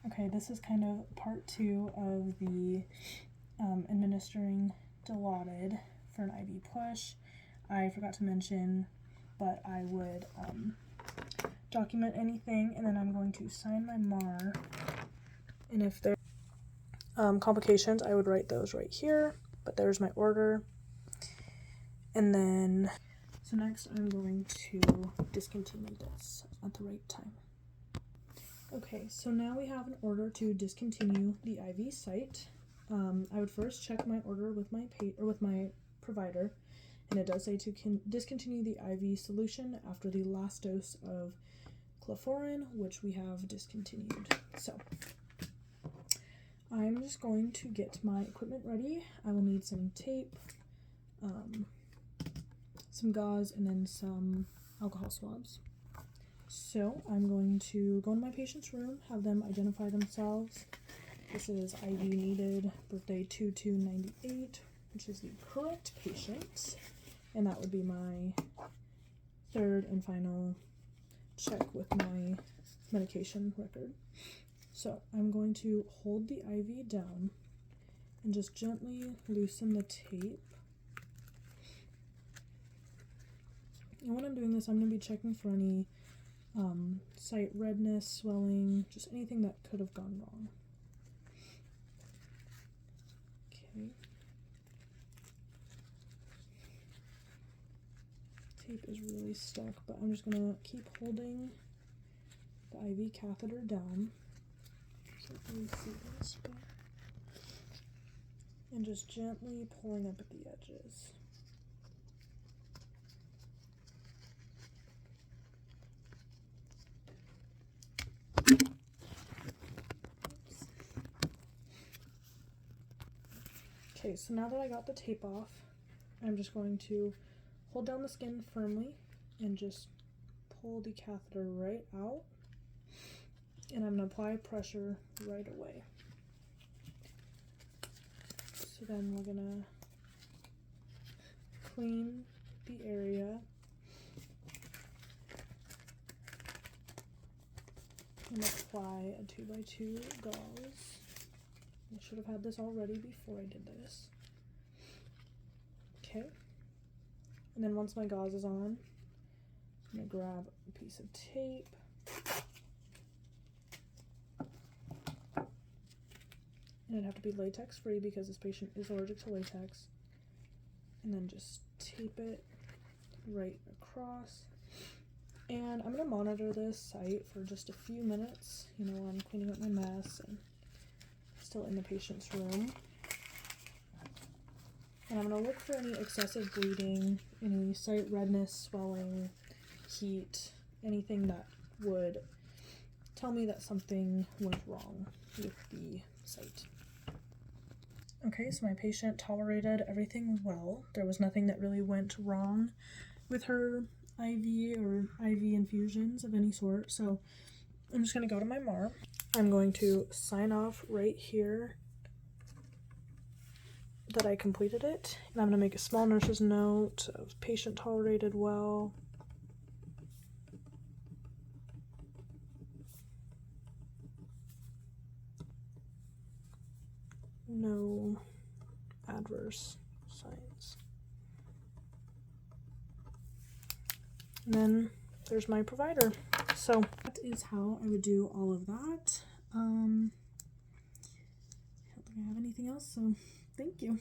Okay, this is kind of part 2 of the administering Dilaudid for an IV push. I forgot to mention, but I would document anything, and then I'm going to sign my MAR. And if there are complications, I would write those right here, but there's my order. And then, so next I'm going to discontinue this at the right time. Okay, so now we have an order to discontinue the IV site. I would first check my order with my provider, and it does say to discontinue the IV solution after the last dose of chloroform, which we have discontinued. So I'm just going to get my equipment ready. I will need some tape, some gauze, and then some alcohol swabs. So I'm going to go into my patient's room, have them identify themselves. This is IV needed, birthday 2298, which is the correct patient. And that would be my third and final check with my medication record. So I'm going to hold the IV down and just gently loosen the tape. And when I'm doing this, I'm going to be checking for any site redness, swelling, just anything that could have gone wrong. Okay. Tape is really stuck, but I'm just going to keep holding the IV catheter down. Can't really see this, but and just gently pulling up at the edges. Okay, so now that I got the tape off, I'm just going to hold down the skin firmly and just pull the catheter right out, and I'm going to apply pressure right away. So then we're going to clean the area and apply a 2x2 gauze. I should have had this all ready before I did this. Okay. And then once my gauze is on, I'm going to grab a piece of tape. And it'd have to be latex free because this patient is allergic to latex. And then just tape it right across. And I'm going to monitor this site for just a few minutes, you know, while I'm cleaning up my mess and still in the patient's room. And I'm going to look for any excessive bleeding, any site redness, swelling, heat, anything that would tell me that something went wrong with the site. Okay, so my patient tolerated everything well. There was nothing that really went wrong with her IV or IV infusions of any sort. So I'm just going to go to my MAR. I'm going to sign off right here that I completed it. And I'm going to make a small nurse's note of patient tolerated well. No adverse signs. And then there's my provider. So that is how I would do all of that. I don't think I have anything else, so thank you.